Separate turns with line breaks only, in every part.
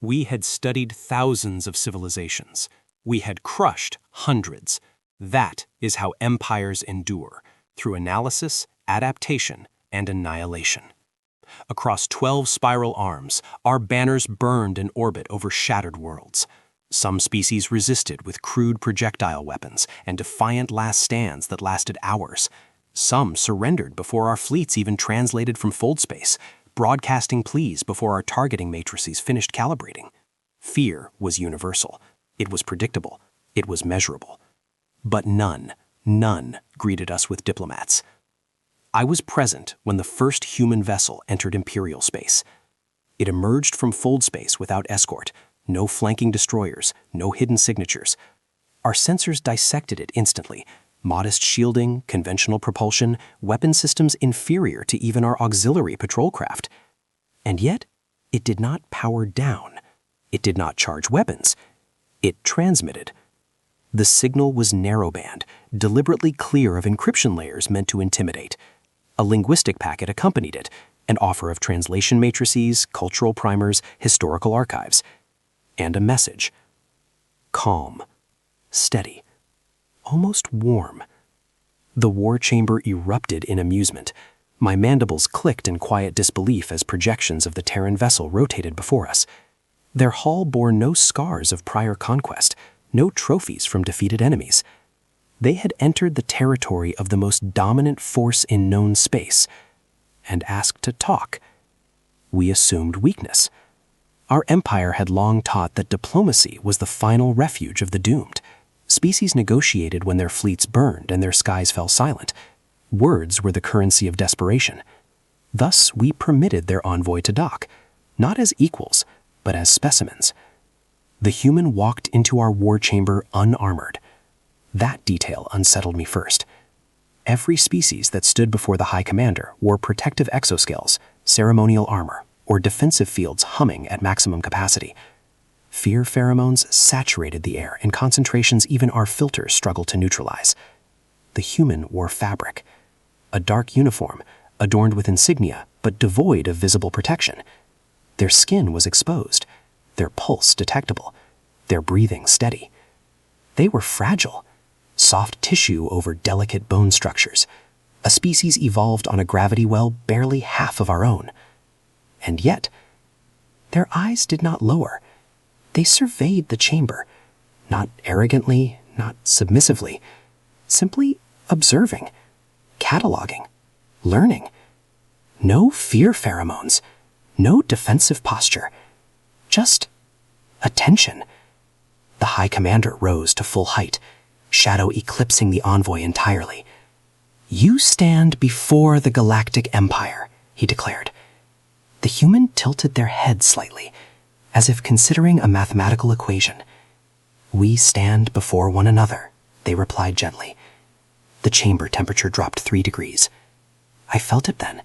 We had studied thousands of civilizations. We had crushed hundreds. That is how empires endure, through analysis, adaptation, and annihilation. Across 12 spiral arms, our banners burned in orbit over shattered worlds. Some species resisted with crude projectile weapons and defiant last stands that lasted hours. Some surrendered before our fleets even translated from fold space, broadcasting pleas before our targeting matrices finished calibrating. Fear was universal. It was predictable. It was measurable. But none greeted us with diplomats. I was present when the first human vessel entered Imperial space. It emerged from fold space without escort, no flanking destroyers, no hidden signatures. Our sensors dissected it instantly. Modest shielding, conventional propulsion, weapon systems inferior to even our auxiliary patrol craft. And yet, it did not power down. It did not charge weapons. It transmitted. The signal was narrowband, deliberately clear of encryption layers meant to intimidate. A linguistic packet accompanied it, an offer of translation matrices, cultural primers, historical archives, and a message. Calm, steady, almost warm. The war chamber erupted in amusement. My mandibles clicked in quiet disbelief as projections of the Terran vessel rotated before us. Their hull bore no scars of prior conquest, no trophies from defeated enemies. They had entered the territory of the most dominant force in known space and asked to talk. We assumed weakness. Our empire had long taught that diplomacy was the final refuge of the doomed. Species negotiated when their fleets burned and their skies fell silent. Words were the currency of desperation. Thus, we permitted their envoy to dock, not as equals, but as specimens. The human walked into our war chamber unarmored. That detail unsettled me first. Every species that stood before the High Commander wore protective exoskells, ceremonial armor, or defensive fields humming at maximum capacity. Fear pheromones saturated the air in concentrations even our filters struggled to neutralize. The human wore fabric, a dark uniform, adorned with insignia but devoid of visible protection. Their skin was exposed, their pulse detectable, their breathing steady. They were fragile, soft tissue over delicate bone structures, a species evolved on a gravity well barely half of our own. And yet, their eyes did not lower. They surveyed the chamber, not arrogantly, not submissively, simply observing, cataloging, learning. No fear pheromones, no defensive posture, just attention. The High Commander rose to full height, shadow eclipsing the envoy entirely. "You stand before the Galactic Empire," he declared. The human tilted their head slightly, as if considering a mathematical equation. "We stand before one another," they replied gently. The chamber temperature dropped 3 degrees. I felt it then,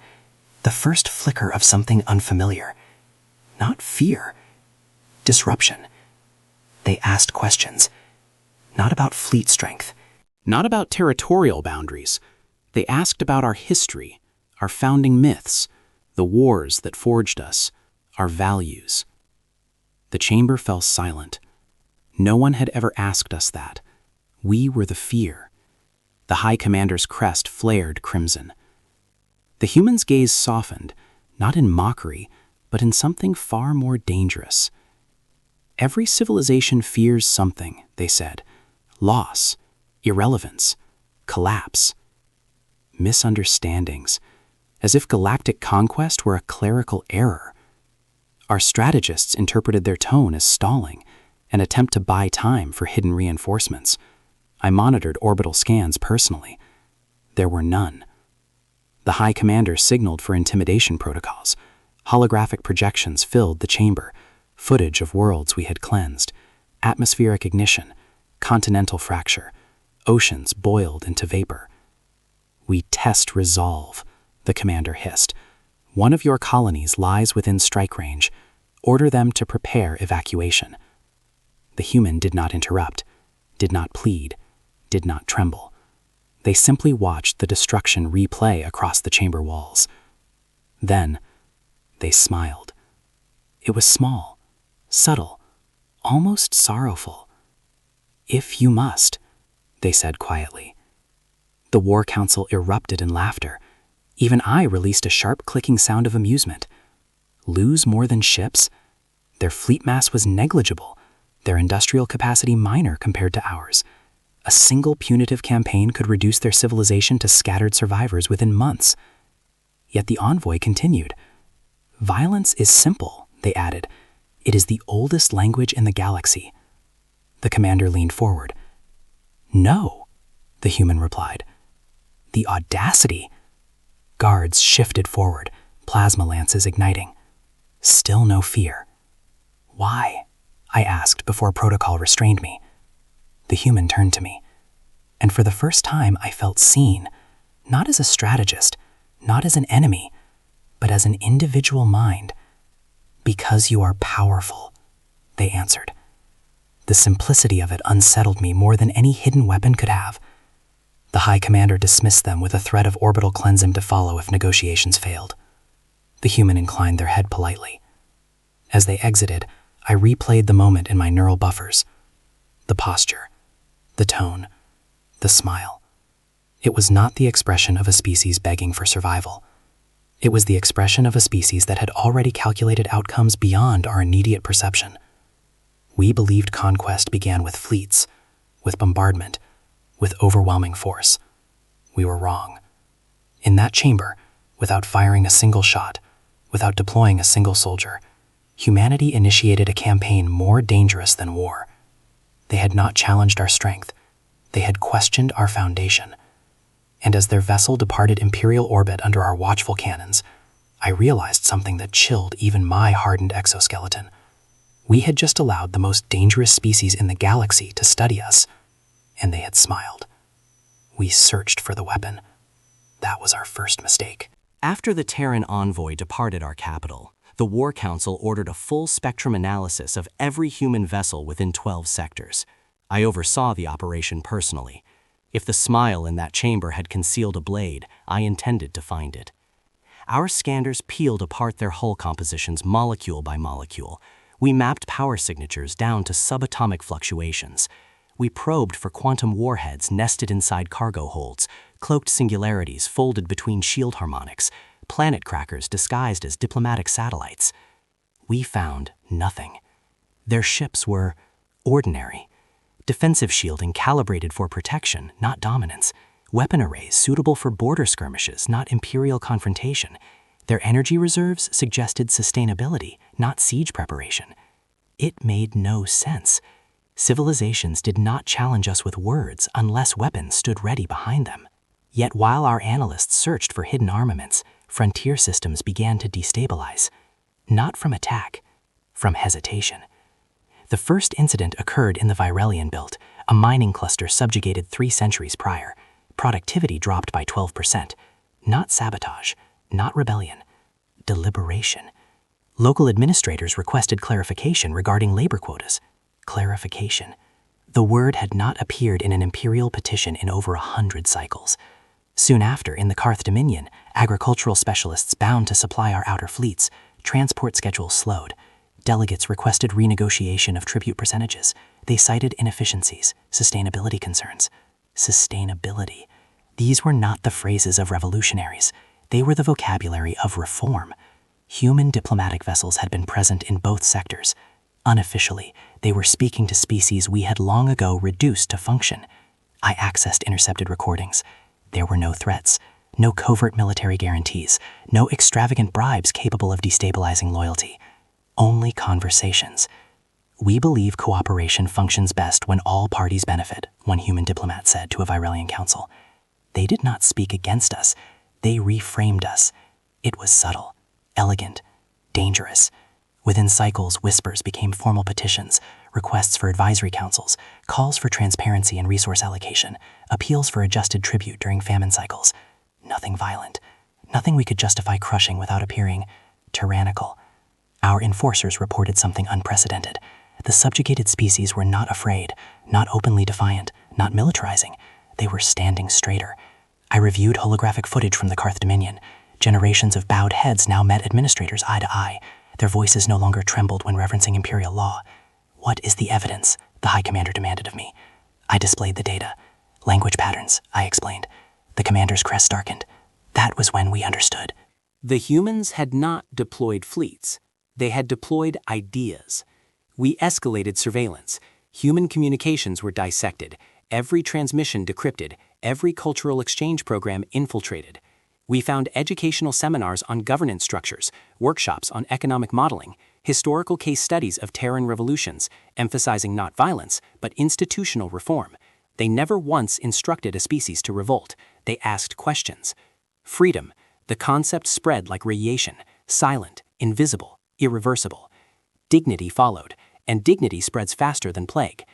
the first flicker of something unfamiliar. Not fear, disruption. They asked questions, not about fleet strength, not about territorial boundaries. They asked about our history, our founding myths, the wars that forged us, our values. The chamber fell silent. No one had ever asked us that. We were the fear. The High Commander's crest flared crimson. The human's gaze softened, not in mockery, but in something far more dangerous. Every civilization fears something, they said. Loss, irrelevance, collapse, misunderstandings, as if galactic conquest were a clerical error. Our strategists interpreted their tone as stalling, an attempt to buy time for hidden reinforcements. I monitored orbital scans personally. There were none. The High Commander signaled for intimidation protocols. Holographic projections filled the chamber, footage of worlds we had cleansed, atmospheric ignition, continental fracture, oceans boiled into vapor. "We test resolve," the commander hissed. "One of your colonies lies within strike range. Order them to prepare evacuation." The human did not interrupt, did not plead, did not tremble. They simply watched the destruction replay across the chamber walls. Then, they smiled. It was small,
subtle, almost sorrowful. "If you must," they said quietly. The War Council erupted in laughter. Even I released a sharp clicking sound of amusement. Lose more than ships? Their fleet mass was negligible, their industrial capacity minor compared to ours. A single punitive campaign could reduce their civilization to scattered survivors within months. Yet the envoy continued. "Violence is simple," they added. "It is the oldest language in the galaxy." The commander leaned forward. "No," the human replied. "The audacity." Guards shifted forward, plasma lances igniting. Still no fear. "Why?" I asked before protocol restrained me. The human turned to me, and for the first time I felt seen, not as a strategist, not as an enemy, but as an individual mind. "Because you are powerful," they answered. The simplicity of it unsettled me more than any hidden weapon could have. The High Commander dismissed them with a threat of orbital cleansing to follow if negotiations failed. The human inclined their head politely. As they exited, I replayed the moment in my neural buffers. The posture, the tone, the smile. It was not the expression of a species begging for survival. It was the expression of a species that had already calculated outcomes beyond our immediate perception. We believed conquest began with fleets, with bombardment, with overwhelming force. We were wrong. In that chamber, without firing a single shot, without deploying a single soldier, humanity initiated a campaign more dangerous than war. They had not challenged our strength. They had questioned our foundation. And as their vessel departed Imperial orbit under our watchful cannons, I realized something that chilled even my hardened exoskeleton. We had just allowed the most dangerous species in the galaxy to study us, and they had smiled. We searched for the weapon. That was our first mistake.
After the Terran envoy departed our capital, the War Council ordered a full-spectrum analysis of every human vessel within 12 sectors. I oversaw the operation personally. If the smile in that chamber had concealed a blade, I intended to find it. Our scanners peeled apart their hull compositions molecule by molecule. We mapped power signatures down to subatomic fluctuations. We probed for quantum warheads nested inside cargo holds, cloaked singularities folded between shield harmonics, planet crackers disguised as diplomatic satellites. We found nothing. Their ships were ordinary. Defensive shielding calibrated for protection, not dominance. Weapon arrays suitable for border skirmishes, not imperial confrontation. Their energy reserves suggested sustainability, not siege preparation. It made no sense. Civilizations did not challenge us with words unless weapons stood ready behind them. Yet while our analysts searched for hidden armaments, frontier systems began to destabilize. Not from attack, from hesitation. The first incident occurred in the Virelian belt, a mining cluster subjugated 3 centuries prior. Productivity dropped by 12%. Not sabotage, not rebellion, deliberation. Local administrators requested clarification regarding labor quotas. Clarification. The word had not appeared in an imperial petition in over 100 cycles. Soon after, in the Karth Dominion, agricultural specialists bound to supply our outer fleets. Transport schedules slowed. Delegates requested renegotiation of tribute percentages. They cited inefficiencies, sustainability concerns. Sustainability. These were not the phrases of revolutionaries. They were the vocabulary of reform. Human diplomatic vessels had been present in both sectors. Unofficially, they were speaking to species we had long ago reduced to function. I accessed intercepted recordings. There were no threats, no covert military guarantees, no extravagant bribes capable of destabilizing loyalty. Only conversations. "We believe cooperation functions best when all parties benefit," one human diplomat said to a Virelian council. They did not speak against us. They reframed us. It was subtle, elegant, dangerous. Within cycles, whispers became formal petitions, requests for advisory councils, calls for transparency and resource allocation, appeals for adjusted tribute during famine cycles. Nothing violent. Nothing we could justify crushing without appearing tyrannical. Our enforcers reported something unprecedented. The subjugated species were not afraid, not openly defiant, not militarizing. They were standing straighter. I reviewed holographic footage from the Karth Dominion. Generations of bowed heads now met administrators eye to eye.
Their voices no longer trembled when referencing Imperial law. "What is the evidence?" the High Commander demanded of me. I displayed the data. "Language patterns," I explained. The commander's crest darkened. That was when we understood.
The humans had not deployed fleets. They had deployed ideas. We escalated surveillance. Human communications were dissected, every transmission decrypted, every cultural exchange program infiltrated. We found educational seminars on governance structures, workshops on economic modeling, historical case studies of Terran revolutions, emphasizing not violence, but institutional reform. They never once instructed a species to revolt. They asked questions. Freedom, the concept spread like radiation, silent, invisible, irreversible. Dignity followed, and dignity spreads faster than plague.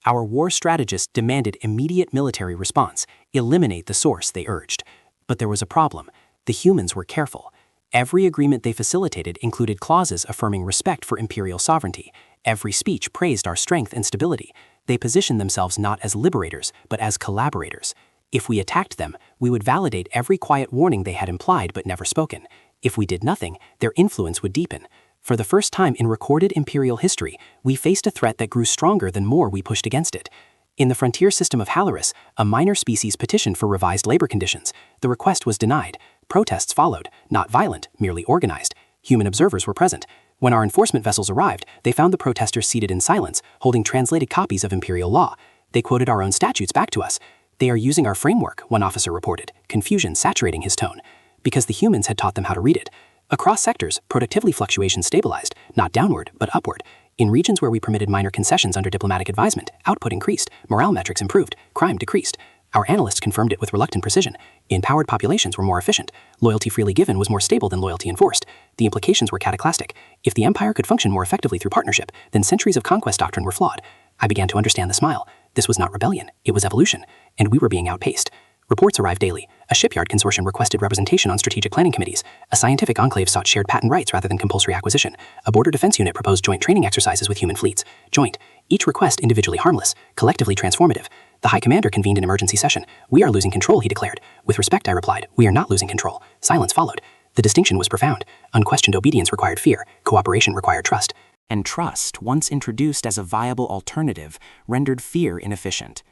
Our war strategists demanded immediate military response, eliminate the source, they urged. But there was a problem. The humans were careful. Every agreement they facilitated included clauses affirming respect for imperial sovereignty. Every speech praised our strength and stability. They positioned themselves not as liberators, but as collaborators. If we attacked them, we would validate every quiet warning they had implied but never spoken. If we did nothing, their influence would deepen. For the first time in recorded imperial history, we faced a threat that grew stronger the more we pushed against it. In the frontier system of Halaris, a minor species petitioned for revised labor conditions. The request was denied. Protests followed, not violent, merely organized. Human observers were present. When our enforcement vessels arrived, they found the protesters seated in silence, holding translated copies of imperial law. They quoted our own statutes back to us. "They are using our framework," one officer reported, confusion saturating his tone, because the humans had taught them how to read it. Across sectors, productivity fluctuations stabilized, not downward, but upward. In regions where we permitted minor concessions under diplomatic advisement, output increased, morale metrics improved, crime decreased. Our analysts confirmed it with reluctant precision. Empowered populations were more efficient. Loyalty freely given was more stable than loyalty enforced. The implications were cataclysmic. If the empire could function more effectively through partnership, then centuries of conquest doctrine were flawed. I began to understand the smile. This was not rebellion, it was evolution, and we were being outpaced. Reports arrived daily. A shipyard consortium requested representation on strategic planning committees. A scientific enclave sought shared patent rights rather than compulsory acquisition. A border defense unit proposed joint training exercises with human fleets. Joint. Each request individually harmless, collectively transformative. The High Commander convened an emergency session. "We are losing control," he declared. With respect, I replied, "We are not losing control." Silence followed. The distinction was profound. Unquestioned obedience required fear. Cooperation required trust.
And trust, once introduced as a viable alternative, rendered fear inefficient.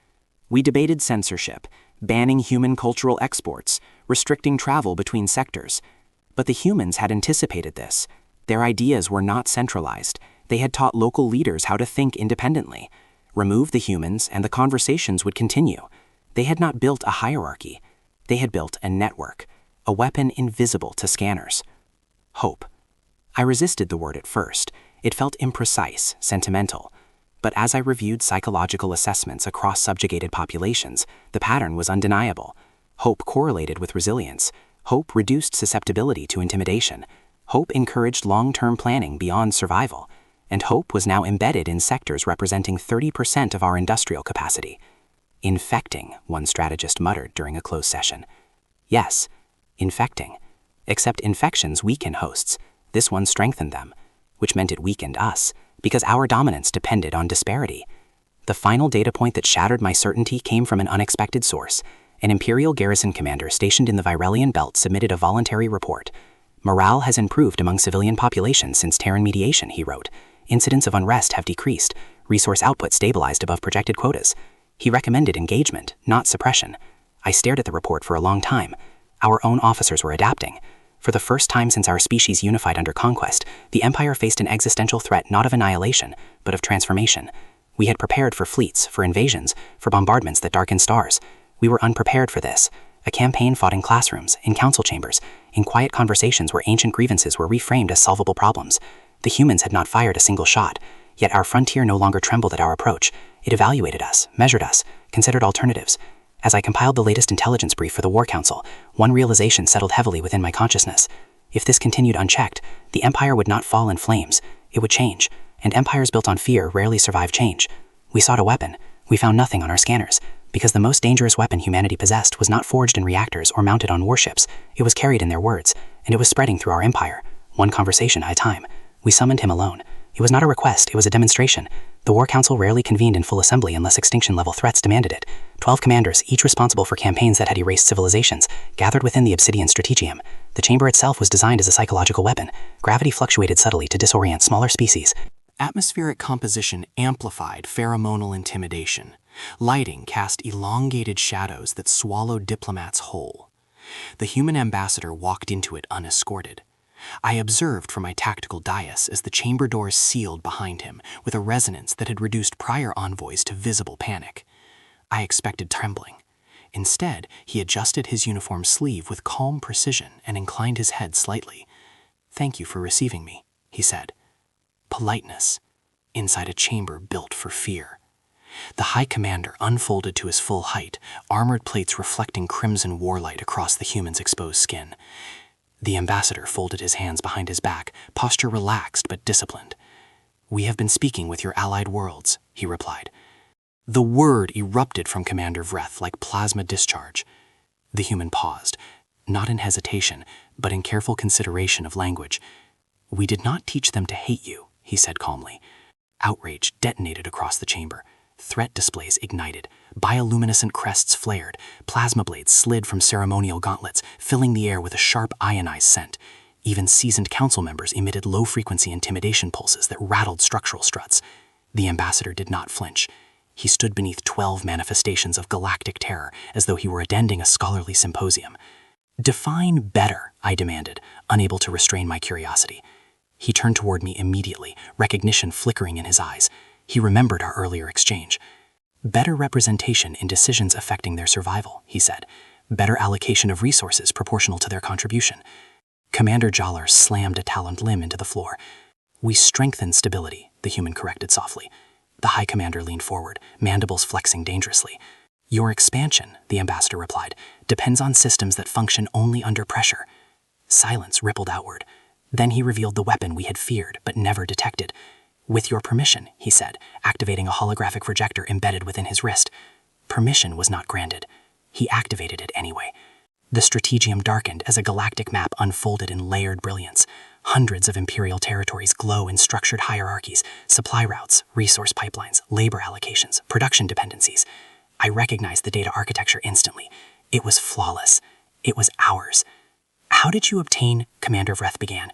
We debated censorship, banning human cultural exports, restricting travel between sectors. But the humans had anticipated this. Their ideas were not centralized. They had taught local leaders how to think independently. Remove the humans and the conversations would continue. They had not built a hierarchy. They had built a network, a weapon invisible to scanners. Hope. I resisted the word at first. It felt imprecise, sentimental. But as I reviewed psychological assessments across subjugated populations, the pattern was undeniable. Hope correlated with resilience. Hope reduced susceptibility to intimidation. Hope encouraged long-term planning beyond survival. And hope was now embedded in sectors representing 30% of our industrial capacity. Infecting, one strategist muttered during a closed session. Yes, infecting. Except infections weaken hosts. This one strengthened them, which meant it weakened us, because our dominance depended on disparity. The final data point that shattered my certainty came from an unexpected source. An Imperial garrison commander stationed in the Virelian belt submitted a voluntary report. "Morale has improved among civilian populations since Terran mediation," he wrote. "Incidents of unrest have decreased. Resource output stabilized above projected quotas." He recommended engagement, not suppression. I stared at the report for a long time. Our own officers were adapting. For the first time since our species unified under conquest, the Empire faced an existential threat not of annihilation, but of transformation. We had prepared for fleets, for invasions, for bombardments that darkened stars. We were unprepared for this. A campaign fought in classrooms, in council chambers, in quiet conversations where ancient grievances were reframed as solvable problems. The humans had not fired a single shot, yet our frontier no longer trembled at our approach. It evaluated us, measured us, considered alternatives. As I compiled the latest intelligence brief for the War Council, one realization settled heavily within my consciousness. If this continued unchecked, the Empire would not fall in flames. It would change, and empires built on fear rarely survive change. We sought a weapon. We found nothing on our scanners, because the most dangerous weapon humanity possessed was not forged in reactors or mounted on warships. It was carried in their words, and it was spreading through our empire, one conversation at a time. We summoned him alone.
It was not a request, it was a demonstration. The War Council rarely convened in full assembly unless extinction-level threats demanded it. 12 commanders, each responsible for campaigns that had erased civilizations, gathered within the Obsidian Strategium. The chamber itself was designed as a psychological weapon. Gravity fluctuated subtly to disorient smaller species.
Atmospheric composition amplified pheromonal intimidation. Lighting cast elongated shadows that swallowed Diplomats whole. The human ambassador walked into it unescorted. I observed from my tactical dais as the chamber doors sealed behind him with a resonance that had reduced prior envoys to visible panic. I expected trembling. Instead, he adjusted his uniform sleeve with calm precision and inclined his head slightly. "Thank you for receiving me," he said. Politeness, inside a chamber built for fear. The High Commander unfolded to his full height, armored plates reflecting crimson warlight across the human's exposed skin. The ambassador folded his hands behind his back, posture relaxed but disciplined. "We have been speaking with your allied worlds," he replied. The word erupted from Commander Vreth like plasma discharge. The human paused, not in hesitation, but in careful consideration of language. "We did not teach them to hate you," he said calmly. Outrage detonated across the chamber. Threat displays ignited. Bioluminescent crests flared. Plasma blades slid from ceremonial gauntlets, filling the air with a sharp ionized scent. Even seasoned council members emitted low-frequency intimidation pulses that rattled structural struts. The ambassador did not flinch. He stood beneath 12 manifestations of galactic terror, as though he were attending a scholarly symposium. "Define better," I demanded, unable to restrain my curiosity. He turned toward me immediately, recognition flickering in his eyes. He remembered our earlier exchange. "Better representation in decisions affecting their survival," he said. "Better allocation of resources proportional to their contribution." Commander Jaller slammed a taloned limb into the floor. "We strengthen stability," the human corrected softly. The High Commander leaned forward, mandibles flexing dangerously. "Your expansion," the ambassador replied, "depends on systems that function only under pressure." Silence rippled outward. Then he revealed the weapon we had feared but never detected. "With your permission," he said, activating a holographic projector embedded within his wrist. Permission was not granted. He activated it anyway. The strategium darkened as a galactic map unfolded in layered brilliance. Hundreds of imperial territories glow in structured hierarchies, supply routes, resource pipelines, labor allocations, production dependencies. I recognized the data architecture instantly. It was flawless. It was ours. "How did you obtain?" Commander Vreth began.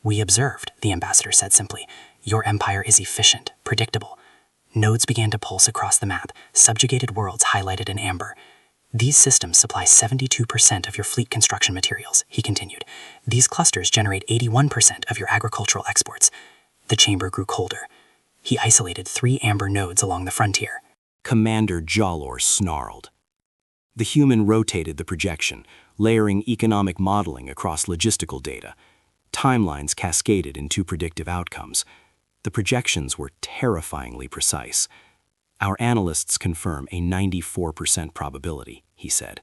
"We observed," the ambassador said simply. "Your empire is efficient, predictable." Nodes began to pulse across the map, subjugated worlds highlighted in amber. "These systems supply 72% of your fleet construction materials," he continued. "These clusters generate 81% of your agricultural exports." The chamber grew colder. He isolated 3 amber nodes along the frontier. Commander Jaller snarled. The human rotated the projection, layering economic modeling across logistical data. Timelines cascaded into predictive outcomes. The projections were terrifyingly precise. "Our analysts confirm a 94% probability," he said.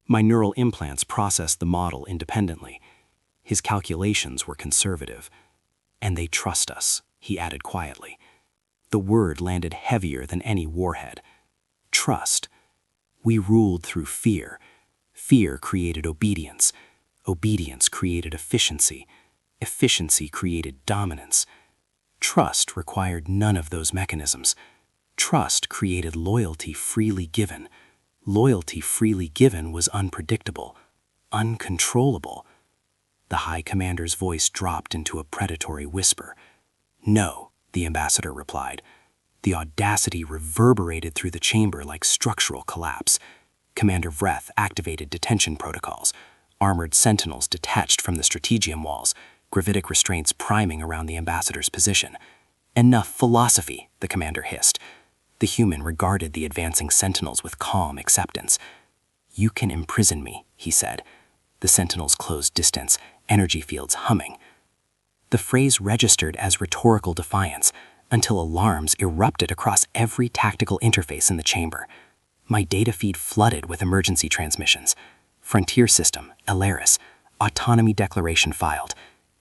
My neural implants processed the model independently. His calculations were conservative. "And they trust us," he added quietly. The word landed heavier than any warhead. Trust. We ruled through fear. Fear created obedience. Obedience created efficiency. Efficiency created dominance. Trust required none of those mechanisms. Trust created loyalty freely given. Loyalty freely given was unpredictable, uncontrollable. The High Commander's voice dropped into a predatory whisper. "No," the ambassador replied. The audacity reverberated through the chamber like structural collapse. Commander Vreth activated detention protocols. Armored sentinels detached from the strategium walls, gravitic restraints priming around the ambassador's position. "Enough philosophy," the commander hissed. The human regarded the advancing sentinels with calm acceptance. "You can imprison me," he said. The sentinels closed distance, energy fields humming. The phrase registered as rhetorical defiance until alarms erupted across every tactical interface in the chamber. My data feed flooded with emergency transmissions. Frontier system, Alaris, autonomy declaration filed.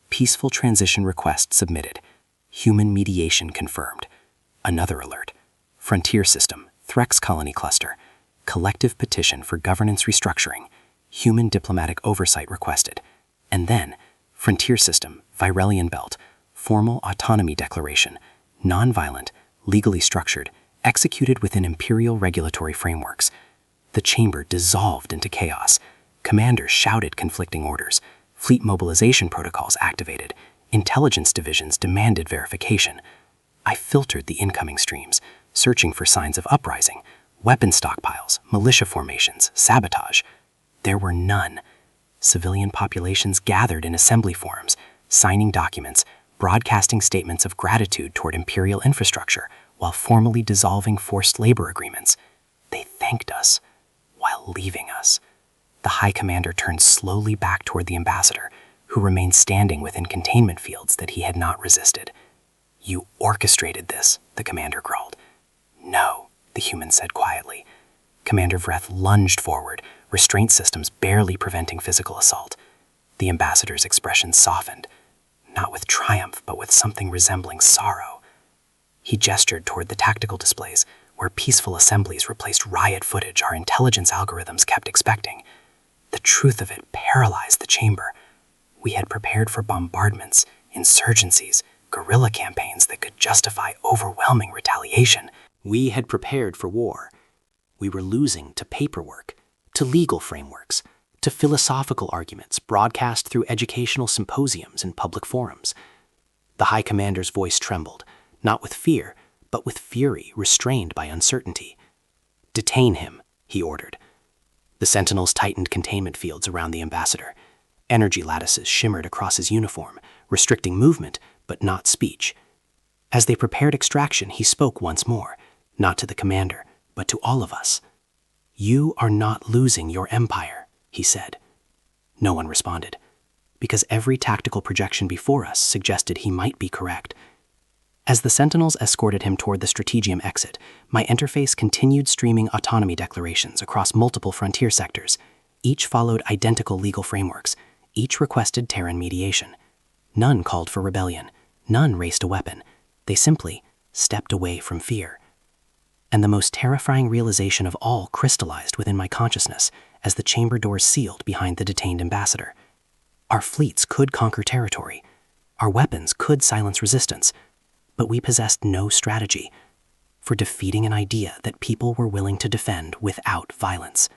Peaceful transition request submitted. Human mediation confirmed. Another alert. Frontier system, Threx colony cluster. Collective petition for governance restructuring. Human diplomatic oversight requested. And then, Frontier system, Virelian belt.
formal autonomy declaration, nonviolent, legally structured, executed within imperial regulatory frameworks. The chamber dissolved into chaos. Commanders shouted conflicting orders. Fleet mobilization protocols activated. Intelligence divisions demanded verification. I filtered the incoming streams, searching for signs of uprising, weapon stockpiles, militia formations, sabotage. There were none. Civilian populations gathered in assembly forums, signing documents, broadcasting statements of gratitude toward imperial infrastructure, while formally dissolving forced labor agreements. They thanked us while leaving us. The High Commander turned slowly back toward the ambassador, who remained standing within containment fields that he had not resisted. "You orchestrated this," the commander growled. "No," the human said quietly. Commander Vreth lunged forward, restraint systems barely preventing physical assault. The ambassador's expression softened, not with triumph, but with something resembling sorrow. He gestured toward the tactical displays, where peaceful assemblies replaced riot footage our intelligence algorithms kept expecting. The truth of it paralyzed the chamber. We had prepared for bombardments, insurgencies, guerrilla campaigns that could justify overwhelming retaliation.
We had prepared for war. We were losing to paperwork, to legal frameworks, to philosophical arguments broadcast through educational symposiums and public forums. The High Commander's voice trembled, not with fear, but with fury restrained by uncertainty. "Detain him," he ordered. The sentinels tightened containment fields around the ambassador. Energy lattices shimmered across his uniform, restricting movement, but not speech. As they prepared extraction, he spoke once more, not to the commander, but to all of us. "You are not losing your empire," he said. No one responded, because every tactical projection before us suggested he might be correct. As the sentinels escorted him toward the strategium exit, my interface continued streaming autonomy declarations across multiple frontier sectors. Each followed identical legal frameworks. Each requested Terran mediation. None called for rebellion. None raised a weapon. They simply stepped away from fear. And the most terrifying realization of all crystallized within my consciousness as the chamber doors sealed behind the detained ambassador. Our fleets could conquer territory. Our weapons could silence resistance. But we possessed no strategy for defeating an idea that people were willing to defend without violence.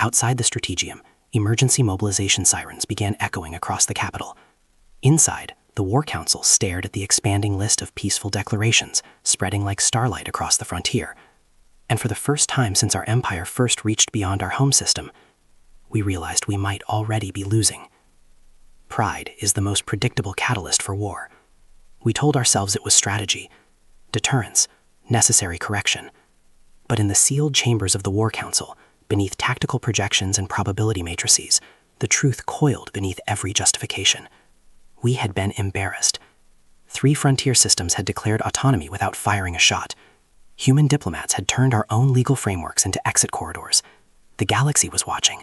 Outside the strategium, emergency mobilization sirens began echoing across the capital. Inside, the War Council stared at the expanding list of peaceful declarations spreading like starlight across the frontier. And for the first time since our empire first reached beyond our home system, we realized we might already be losing. Pride is the most predictable catalyst for war. We told ourselves it was strategy, deterrence, necessary correction. But in the sealed chambers of the War Council, beneath tactical projections and probability matrices, the truth coiled beneath every justification. We had been embarrassed. 3 frontier systems had declared autonomy without firing a shot. Human diplomats had turned our own legal frameworks into exit corridors. The galaxy was watching.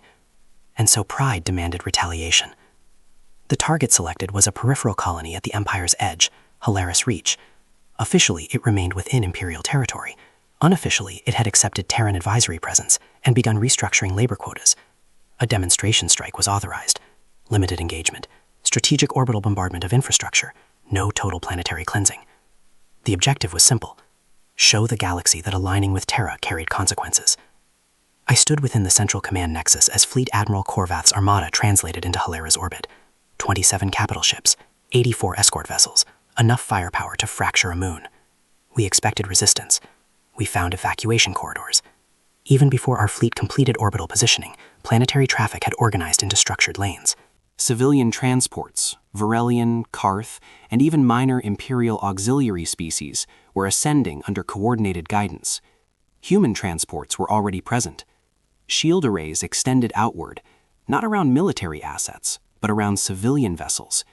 And so pride demanded retaliation. The target selected was a peripheral colony at the Empire's edge, Halaris Reach. Officially, it remained within Imperial territory. Unofficially, it had accepted Terran advisory presence and begun restructuring labor quotas. A demonstration strike was authorized. Limited engagement. Strategic orbital bombardment of infrastructure. No total planetary cleansing. The objective was simple. Show the galaxy that aligning with Terra carried consequences. I stood within the central command nexus as Fleet Admiral Korvath's armada translated into Halera's orbit. 27 capital ships, 84 escort vessels, enough firepower to fracture a moon. We expected resistance. We found evacuation corridors. Even before our fleet completed orbital positioning, planetary traffic had organized into structured lanes.
Civilian transports, Varelian, Karth, and even minor Imperial auxiliary species were ascending under coordinated guidance. Human transports were already present. Shield arrays extended outward, not around military assets, but around civilian vessels.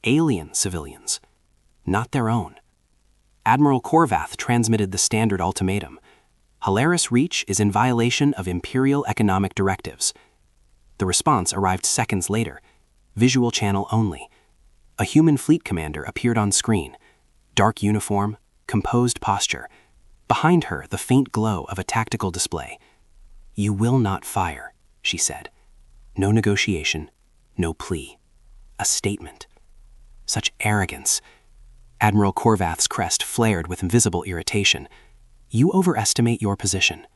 Alien civilians, not their own. Admiral Korvath transmitted the standard ultimatum. Halaris Reach is in violation of Imperial economic directives. The response arrived seconds later. Visual channel only. A human fleet commander appeared on screen. Dark uniform, composed posture. Behind her, the faint glow of a tactical display. "You will not fire," she said. No negotiation, no plea. A statement.
Such arrogance. Admiral Korvath's crest flared with invisible irritation. You overestimate your position.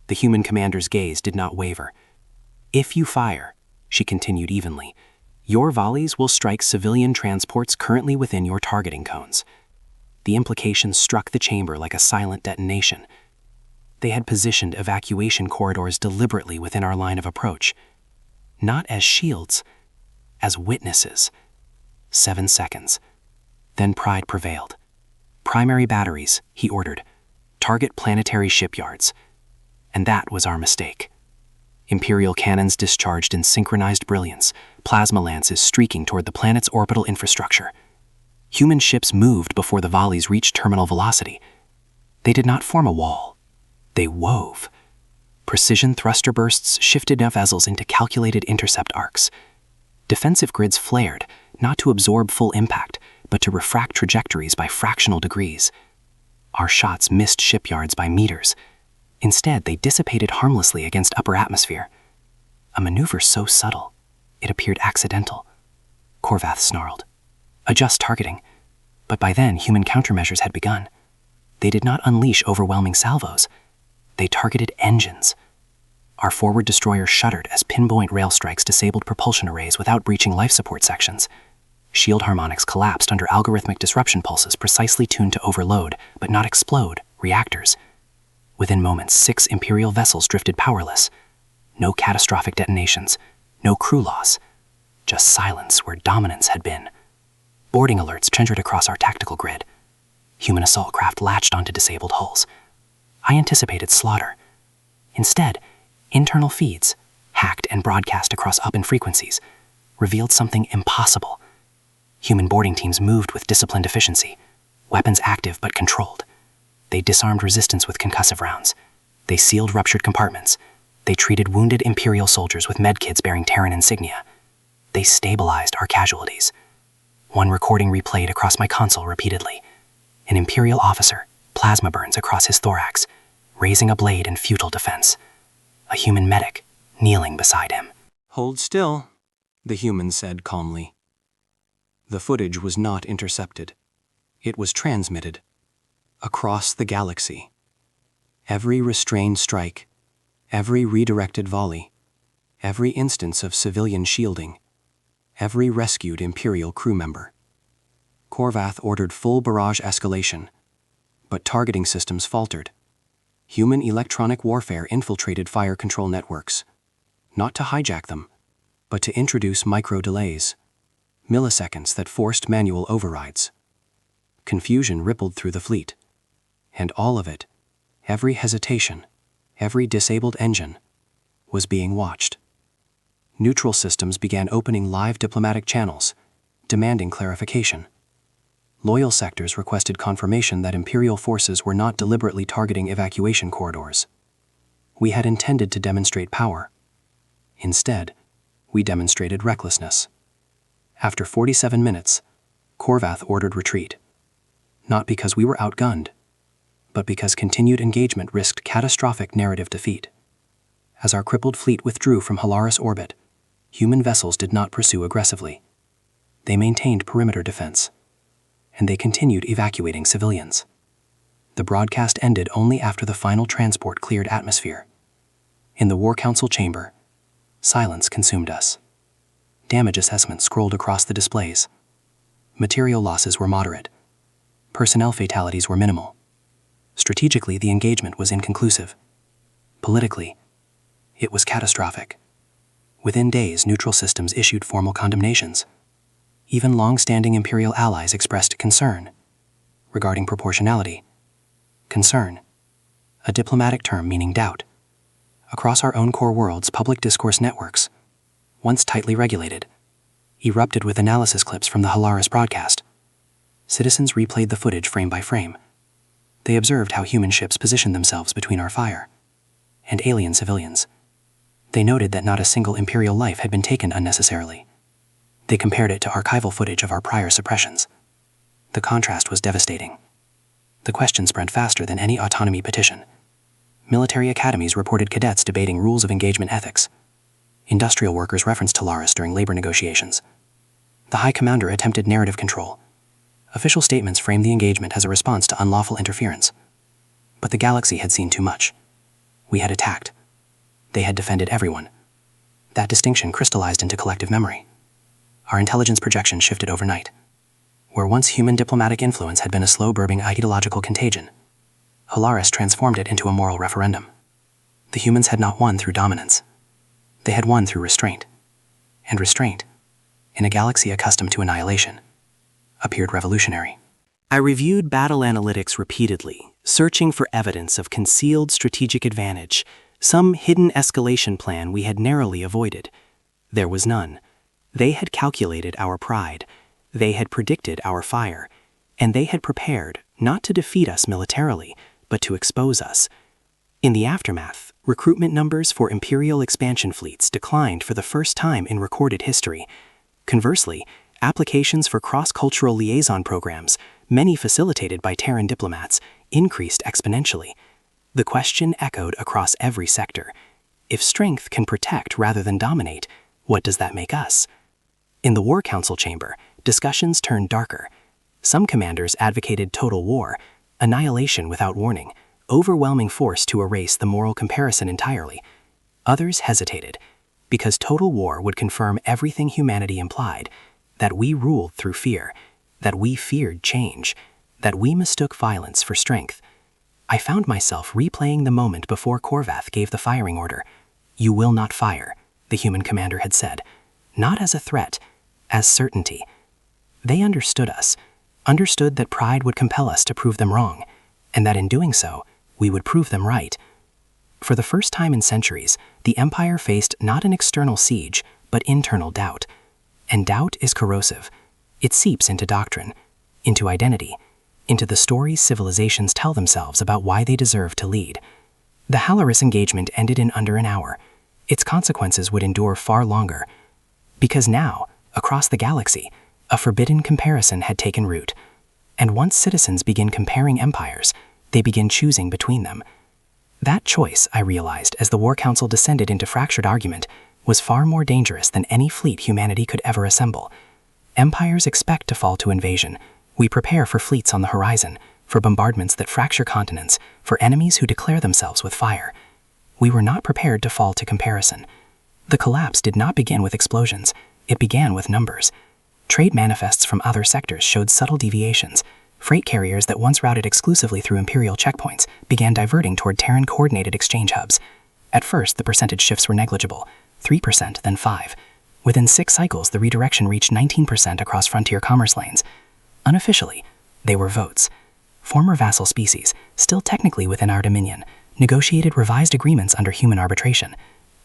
The human commander's gaze did not waver. If you fire, she continued evenly, your volleys will strike civilian transports currently within your targeting cones. The implications struck the chamber like a silent detonation. They had positioned evacuation corridors deliberately within our line of approach. Not as shields, as witnesses. 7 seconds. Then pride prevailed. Primary batteries, he ordered. Target planetary shipyards. And that was our mistake. Imperial cannons discharged in synchronized brilliance, plasma lances streaking toward the planet's orbital infrastructure. Human ships moved before the volleys reached terminal velocity. They did not form a wall. They wove. Precision thruster bursts shifted vessels into calculated intercept arcs. Defensive grids flared, not to absorb full impact, but to refract trajectories by fractional degrees. Our shots missed shipyards by meters. Instead, they dissipated harmlessly against upper atmosphere. A maneuver so subtle, it appeared accidental. Korvath snarled. Adjust targeting. But by then, human countermeasures had begun. They did not unleash overwhelming salvos. They targeted engines. Our forward destroyer shuddered as pinpoint rail strikes disabled propulsion arrays without breaching life support sections. Shield harmonics collapsed under algorithmic disruption pulses precisely tuned to overload, but not explode, reactors. Within moments, 6 Imperial vessels drifted powerless. No catastrophic detonations, no crew loss, just silence where dominance had been. Boarding alerts trenchered across our tactical grid. Human assault craft latched onto disabled hulls. I anticipated slaughter. Instead, internal feeds, hacked and broadcast across up-in frequencies, revealed something impossible. Human boarding teams moved with disciplined efficiency, weapons active but controlled. They disarmed resistance with concussive rounds. They sealed ruptured compartments. They treated wounded Imperial soldiers with medkits bearing Terran insignia. They stabilized our casualties. One recording replayed across my console repeatedly. An Imperial officer, plasma burns across his thorax, raising a blade in futile defense. A human medic, kneeling beside him.
Hold still, the human said calmly. The footage was not intercepted. It was transmitted. Across the galaxy. Every restrained strike, every redirected volley, every instance of civilian shielding, every rescued Imperial crew member. Korvath ordered full barrage escalation, but targeting systems faltered. Human electronic warfare infiltrated fire control networks, not to hijack them, but to introduce micro-delays, milliseconds that forced manual overrides. Confusion rippled through the fleet. And all of it, every hesitation, every disabled engine, was being watched. Neutral systems began opening live diplomatic channels, demanding clarification. Loyal sectors requested confirmation that Imperial forces were not deliberately targeting evacuation corridors. We had intended to demonstrate power. Instead, we demonstrated recklessness. After 47 minutes, Korvath ordered retreat. Not because we were outgunned, but because continued engagement risked catastrophic narrative defeat. As our crippled fleet withdrew from Halaris orbit, human vessels did not pursue aggressively. They maintained perimeter defense, and they continued evacuating civilians. The broadcast ended only after the final transport cleared atmosphere. In the War Council chamber, silence consumed us. Damage assessments scrolled across the displays. Material losses were moderate. Personnel fatalities were minimal. Strategically, the engagement was inconclusive. Politically, it was catastrophic. Within days, neutral systems issued formal condemnations. Even long-standing Imperial allies expressed concern regarding proportionality. Concern, a diplomatic term meaning doubt. Across our own core worlds, public discourse networks, once tightly regulated, erupted with analysis clips from the Halaris broadcast. Citizens replayed the footage frame by frame. They observed how human ships positioned themselves between our fire and alien civilians. They noted that not a single Imperial life had been taken unnecessarily. They compared it to archival footage of our prior suppressions. The contrast was devastating. The question spread faster than any autonomy petition. Military academies reported cadets debating rules of engagement ethics. Industrial workers referenced Halaris during labor negotiations.
The High Commander attempted narrative control. Official statements framed the engagement as a response to unlawful interference. But the galaxy had seen too much. We had attacked. They had defended everyone. That distinction crystallized into collective memory. Our intelligence projection shifted overnight. Where once human diplomatic influence had been a slow-burning ideological contagion, Holaris transformed it into a moral referendum. The humans had not won through dominance. They had won through restraint. And restraint, in a galaxy accustomed to annihilation, appeared revolutionary.
I reviewed battle analytics repeatedly, searching for evidence of concealed strategic advantage, some hidden escalation plan we had narrowly avoided. There was none. They had calculated our pride. They had predicted our fire. And they had prepared not to defeat us militarily, but to expose us. In the aftermath, recruitment numbers for Imperial expansion fleets declined for the first time in recorded history. Conversely, applications for cross-cultural liaison programs, many facilitated by Terran diplomats, increased exponentially. The question echoed across every sector. If strength can protect rather than dominate, what does that make us? In the War Council chamber, discussions turned darker. Some commanders advocated total war, annihilation without warning, overwhelming force to erase the moral comparison entirely. Others hesitated, because total war would confirm everything humanity implied, that we ruled through fear, that we feared change, that we mistook violence for strength. I found myself replaying the moment before Korvath gave the firing order. "You will not fire," the human commander had said, not as a threat, as certainty. They understood us, understood that pride would compel us to prove them wrong, and that in doing so, we would prove them right. For the first time in centuries, the Empire faced not an external siege, but internal doubt. And doubt is corrosive. It seeps into doctrine, into identity, into the stories civilizations tell themselves about why they deserve to lead. The Halaris engagement ended in under an hour. Its consequences would endure far longer. Because now, across the galaxy, a forbidden comparison had taken root. And once citizens begin comparing empires, they begin choosing between them. That choice, I realized as the War Council descended into fractured argument, was far more dangerous than any fleet humanity could ever assemble. Empires expect to fall to invasion. We prepare for fleets on the horizon, for bombardments that fracture continents, for enemies who declare themselves with fire. We were not prepared to fall to comparison. The collapse did not begin with explosions. It began with numbers. Trade manifests from other sectors showed subtle deviations. Freight carriers that once routed exclusively through Imperial checkpoints began diverting toward Terran coordinated exchange hubs. At first, the percentage shifts were negligible, 3%, then 5%. Within 6 cycles, the redirection reached 19% across frontier commerce lanes. Unofficially, they were votes. Former vassal species, still technically within our dominion, negotiated revised agreements under human arbitration.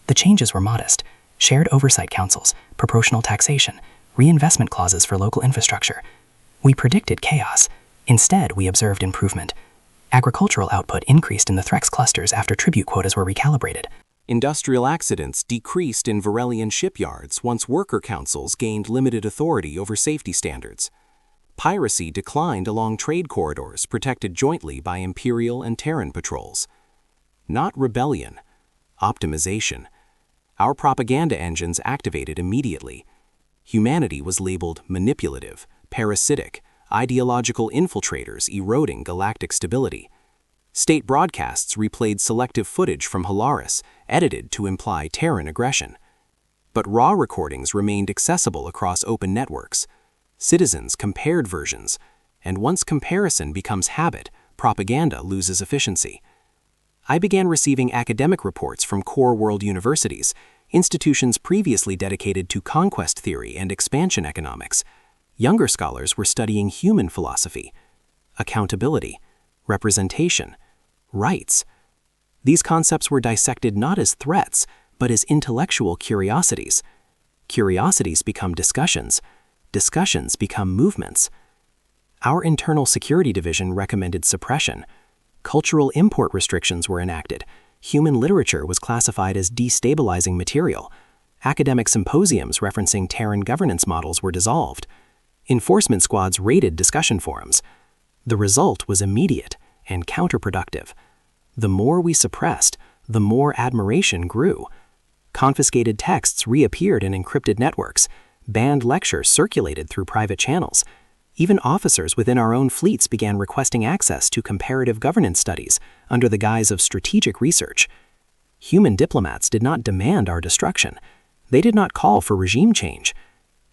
The changes were modest: shared oversight councils, proportional taxation, reinvestment clauses for local infrastructure. We predicted chaos. Instead, we observed improvement. Agricultural output increased in the Threx clusters after tribute quotas were recalibrated. Industrial accidents decreased in Varelian shipyards once worker councils gained limited authority over safety standards. Piracy declined along trade corridors protected jointly by Imperial and Terran patrols. Not rebellion, optimization. Our propaganda engines activated immediately. Humanity was labeled manipulative, parasitic, ideological infiltrators eroding galactic stability. State broadcasts replayed selective footage from Halaris, edited to imply Terran aggression. But raw recordings remained accessible across open networks. Citizens compared versions, and once comparison becomes habit, propaganda loses efficiency. I began receiving academic reports from core world universities, institutions previously dedicated to conquest theory and expansion economics. Younger scholars were studying human philosophy, accountability, representation, rights. These concepts were dissected not as threats, but as intellectual curiosities. Curiosities become discussions. Discussions become movements. Our internal security division recommended suppression. Cultural import restrictions were enacted. Human literature was classified as destabilizing material. Academic symposiums referencing Terran governance models were dissolved. Enforcement squads raided discussion forums. The result was immediate and counterproductive. The more we suppressed, the more admiration grew. Confiscated texts reappeared in encrypted networks.
Banned lectures circulated through private channels. Even officers within our own fleets began requesting access to comparative governance studies under the guise of strategic research. Human diplomats did not demand our destruction. They did not call for regime change.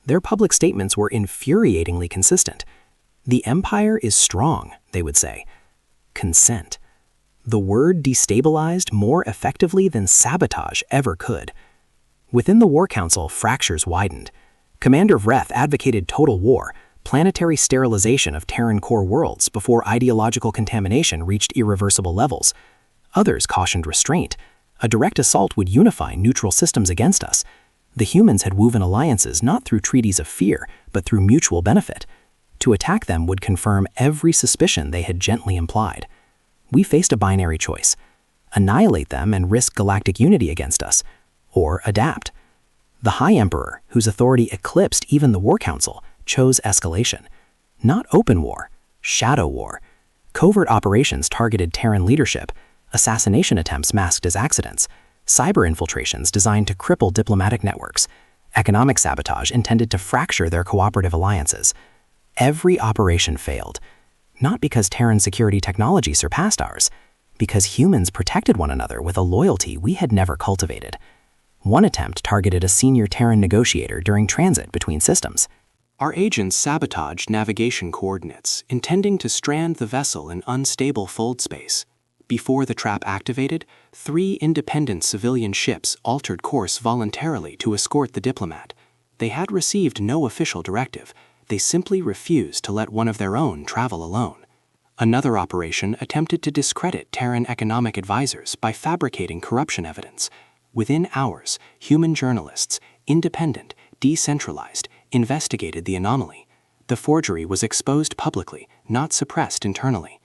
Their public statements were infuriatingly consistent. The empire is strong, they would say. Consent. The word destabilized more effectively than sabotage ever could. Within the War Council, fractures widened. Commander Vreth advocated total war, planetary sterilization of Terran core worlds before ideological contamination reached irreversible levels. Others cautioned restraint. A direct assault would unify neutral systems against us. The humans had woven alliances not through treaties of fear, but through mutual benefit. To attack them would confirm every suspicion they had gently implied. We faced a binary choice: annihilate them and risk galactic unity against us, or adapt. The High Emperor, whose authority eclipsed even the War Council, chose escalation. Not open war, shadow war. Covert operations targeted Terran leadership, assassination attempts masked as accidents, cyber infiltrations designed to cripple diplomatic networks, economic sabotage intended to fracture their cooperative alliances. Every operation failed, not because Terran security technology surpassed ours, because humans protected one another with a loyalty we had never cultivated. One attempt targeted a senior Terran negotiator during transit between systems.
Our agents sabotaged navigation coordinates, intending to strand the vessel in unstable fold space. Before the trap activated, 3 independent civilian ships altered course voluntarily to escort the Diplomat. They had received no official directive. They simply refused to let one of their own travel alone. Another operation attempted to discredit Terran economic advisors by fabricating corruption evidence. Within hours, human journalists, independent, decentralized, investigated the anomaly. The forgery was exposed publicly, not suppressed internally.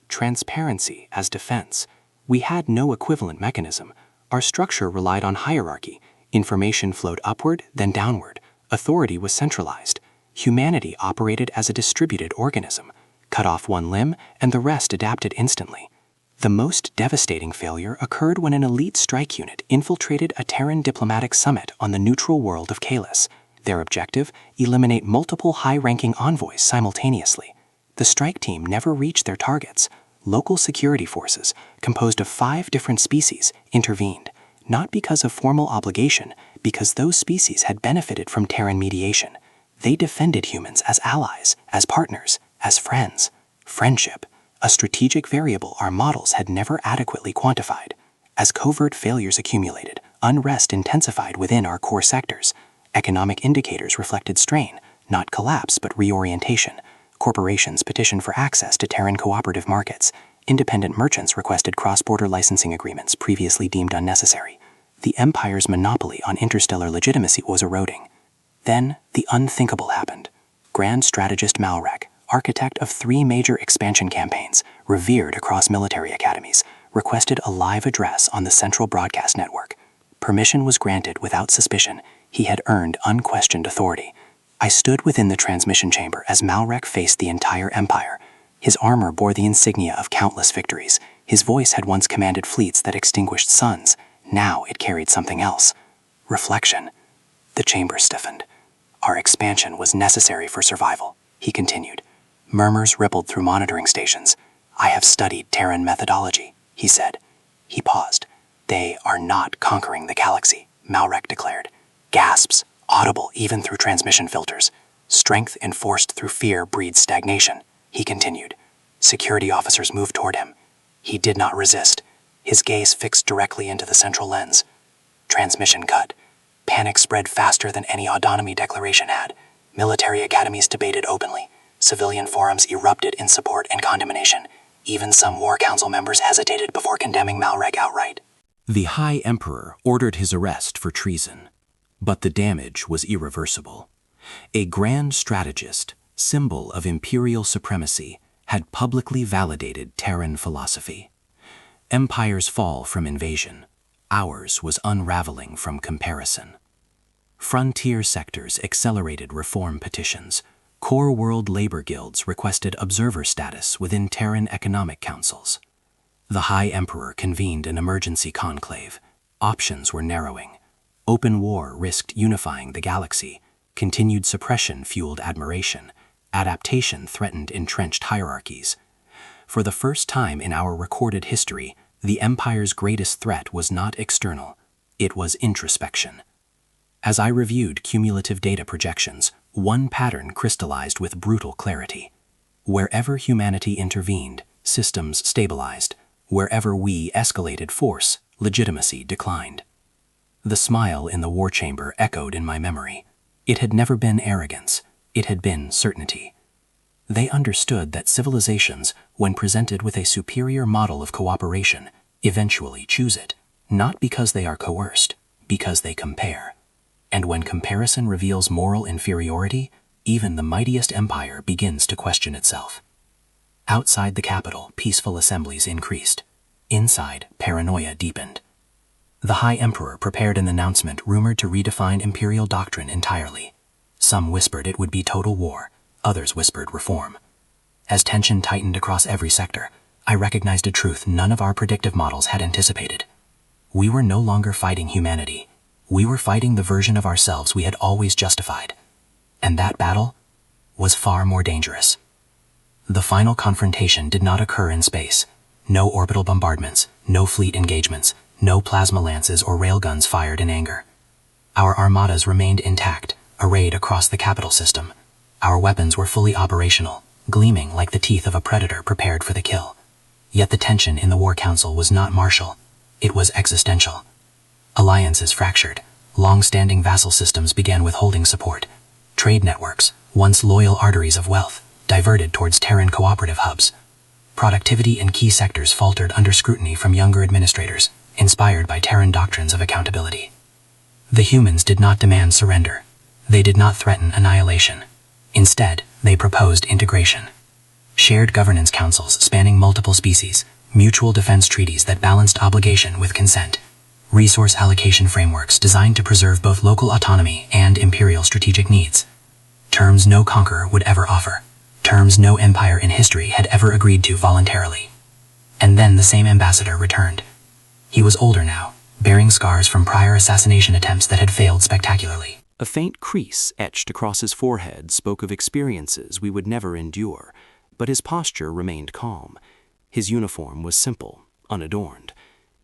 Transparency as defense. We had no equivalent mechanism. Our structure relied on hierarchy. Information flowed upward, then downward. Authority was centralized. Humanity operated as a distributed organism. Cut off one limb, and the rest adapted instantly. The most devastating failure occurred when an elite strike unit infiltrated a Terran diplomatic summit on the neutral world of Kalis. Their objective: eliminate multiple high-ranking envoys simultaneously. The strike team never reached their targets. Local security forces, composed of 5 different species, intervened, not because of formal obligation, because those species had benefited from Terran mediation. They defended humans as allies, as partners, as friends. Friendship, a strategic variable our models had never adequately quantified. As covert failures accumulated, unrest intensified within our core sectors. Economic indicators reflected strain, not collapse but reorientation. Corporations petitioned for access to Terran cooperative markets. Independent merchants requested cross-border licensing agreements previously deemed unnecessary. The Empire's monopoly on interstellar legitimacy was eroding. Then, the unthinkable happened. Grand Strategist Malrek, architect of 3 major expansion campaigns, revered across military academies, requested a live address on the Central Broadcast Network. Permission was granted without suspicion. He had earned unquestioned authority. I stood within the transmission chamber as Malrek faced the entire Empire. His armor bore the insignia of countless victories. His voice had once commanded fleets that extinguished suns. Now it carried something else. Reflection. The chamber stiffened. Our expansion was necessary for survival, he continued. Murmurs rippled through monitoring stations. I have studied Terran methodology, he said. He paused. They are not conquering the galaxy, Malrek declared. Gasps, audible even through transmission filters. Strength enforced through fear breeds stagnation, he continued. Security officers moved toward him. He did not resist. His gaze fixed directly into the central lens. Transmission cut. Panic spread faster than any autonomy declaration had. Military academies debated openly. Civilian forums erupted in support and condemnation. Even some War Council members hesitated before condemning Malrek outright. The High Emperor ordered his arrest for treason. But the damage was irreversible. A grand strategist, symbol of imperial supremacy, had publicly validated Terran philosophy. Empires fall from invasion. Ours was unraveling from comparison. Frontier sectors accelerated reform petitions. Core world labor guilds requested observer status within Terran economic councils. The High Emperor convened an emergency conclave. Options were narrowing. Open war risked unifying the galaxy. Continued suppression fueled admiration. Adaptation threatened entrenched hierarchies. For the first time in our recorded history, the Empire's greatest threat was not external, it was introspection. As I reviewed cumulative data projections, one pattern crystallized with brutal clarity. Wherever humanity intervened, systems stabilized. Wherever we escalated force, legitimacy declined. The smile in the war chamber echoed in my memory. It had never been arrogance, it had been certainty. They understood that civilizations, when presented with a superior model of cooperation, eventually choose it, not because they are coerced, because they compare. And when comparison reveals moral inferiority, even the mightiest empire begins to question itself. Outside the capital, peaceful assemblies increased. Inside, paranoia deepened. The High Emperor prepared an announcement rumored to redefine imperial doctrine entirely. Some whispered it would be total war, others whispered reform. As tension tightened across every sector, I recognized a truth none of our predictive models had anticipated. We were no longer fighting humanity. We were fighting the version of ourselves we had always justified. And that battle was far more dangerous. The final confrontation did not occur in space. No orbital bombardments, no fleet engagements, no plasma lances or railguns fired in anger. Our armadas remained intact, arrayed across the capital system. Our weapons were fully operational, gleaming like the teeth of a predator prepared for the kill. Yet the tension in the War Council was not martial. It was existential. Alliances fractured. Long-standing vassal systems began withholding support. Trade networks, once loyal arteries of wealth, diverted towards Terran cooperative hubs. Productivity in key sectors faltered under scrutiny from younger administrators, inspired by Terran doctrines of accountability. The humans did not demand surrender. They did not threaten annihilation. Instead, they proposed integration. Shared governance councils spanning multiple species, mutual defense treaties that balanced obligation with consent, resource allocation frameworks designed to preserve both local autonomy and imperial strategic needs. Terms no conqueror would ever offer. Terms no empire in history had ever agreed to voluntarily. And then the same ambassador returned. He was older now, bearing scars from prior assassination attempts that had failed spectacularly.
A faint crease etched across his forehead spoke of experiences we would never endure, but his posture remained calm. His uniform was simple, unadorned.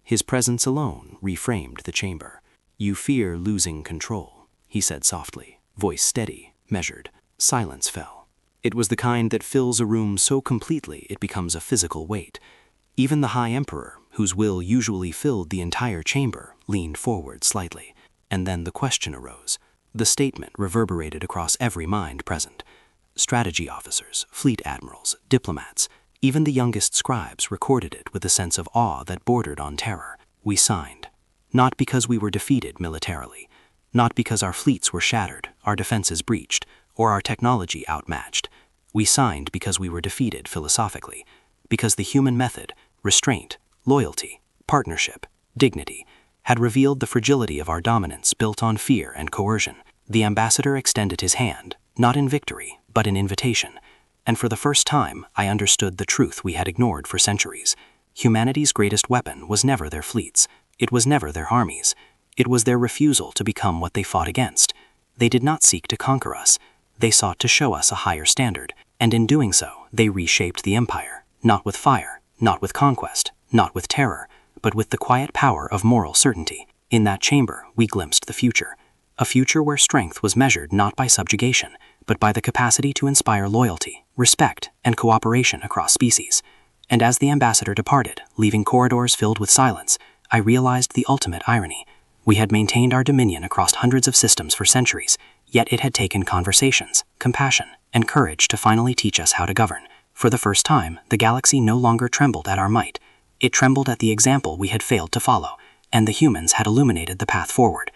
His presence alone reframed the chamber. "You fear losing control," he said softly, voice steady, measured. Silence fell. It was the kind that fills a room so completely it becomes a physical weight. Even the High Emperor, whose will usually filled the entire chamber, leaned forward slightly. And then the question arose. The statement reverberated across every mind present. Strategy officers, fleet admirals, diplomats, even the youngest scribes recorded it with a sense of awe that bordered on terror. We signed. Not because we were defeated militarily. Not because our fleets were shattered, our defenses breached, or our technology outmatched. We signed because we were defeated philosophically. Because the human method, restraint, loyalty, partnership, dignity, had revealed the fragility of our dominance built on fear and coercion. The ambassador extended his hand, not in victory, but in invitation. And for the first time, I understood the truth we had ignored for centuries. Humanity's greatest weapon was never their fleets. It was never their armies. It was their refusal to become what they fought against. They did not seek to conquer us. They sought to show us a higher standard. And in doing so, they reshaped the empire, not with fire, not with conquest, not with terror, but with the quiet power of moral certainty. In that chamber, we glimpsed the future. A future where strength was measured not by subjugation, but by the capacity to inspire loyalty, respect, and cooperation across species. And as the ambassador departed, leaving corridors filled with silence, I realized the ultimate irony. We had maintained our dominion across hundreds of systems for centuries, yet it had taken conversations, compassion, and courage to finally teach us how to govern. For the first time, the galaxy no longer trembled at our might. It trembled at the example we had failed to follow, and the humans had illuminated the path forward.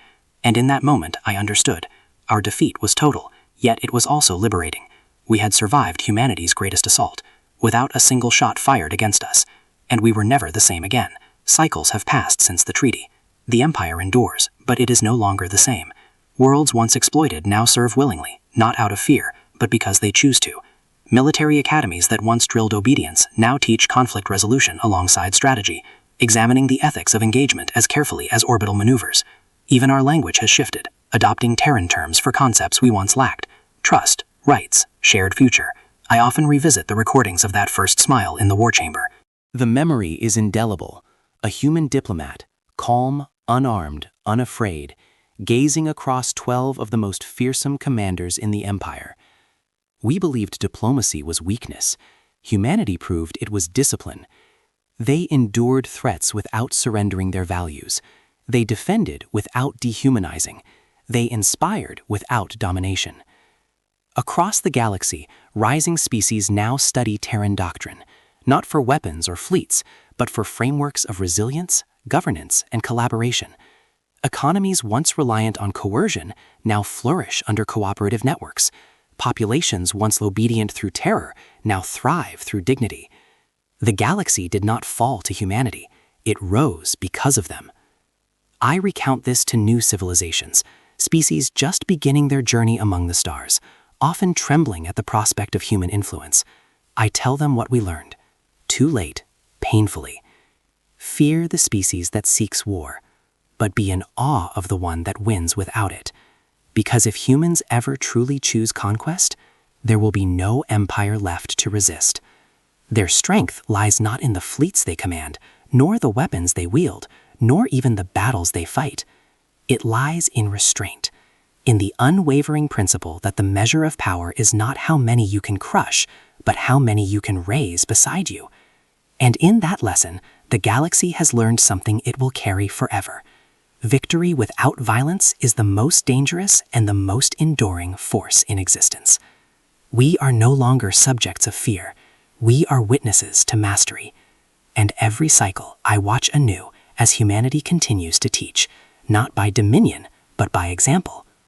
And in that moment, I understood. Our defeat was total, yet it was also liberating. We had survived humanity's greatest assault, without a single shot fired against us, and we were never the same again. Cycles have passed since the treaty. The Empire endures, but it is no longer the same. Worlds once exploited now serve willingly, not out of fear, but because they choose to. Military academies that once drilled obedience now teach conflict resolution alongside strategy, examining the ethics of engagement as carefully as orbital maneuvers. Even our language has shifted.
adopting Terran terms for concepts we once lacked: trust, rights, shared future. I often revisit the recordings of that first smile in the war chamber.
The memory is indelible. A human diplomat, calm, unarmed, unafraid, gazing across 12 of the most fearsome commanders in the Empire. We believed diplomacy was weakness. Humanity proved it was discipline. They endured threats without surrendering their values. They defended without dehumanizing. They inspired without domination. Across the galaxy, rising species now study Terran doctrine, not for weapons or fleets, but for frameworks of resilience, governance, and collaboration. Economies once reliant on coercion now flourish under cooperative networks. Populations once obedient through terror now thrive through dignity. The galaxy did not fall to humanity. It rose because of them. I recount this to new civilizations, species just beginning their journey among the stars, often trembling at the prospect of human influence. I tell them what we learned. Too late, painfully. Fear the species that seeks war, but be in awe of the one that wins without it. Because if humans ever truly choose conquest, there will be no empire left to resist. Their strength lies not in the fleets they command, nor the weapons they wield, nor even the battles they fight. It lies in restraint, in the unwavering principle that the measure of power is not how many you can crush, but how many you can raise beside you. And in that lesson, the galaxy has learned something it will carry forever. Victory without violence is the most dangerous and the most enduring force in existence. We are no longer subjects of fear. We are witnesses to mastery. And every cycle I watch anew as humanity continues to teach, not by dominion, but by example.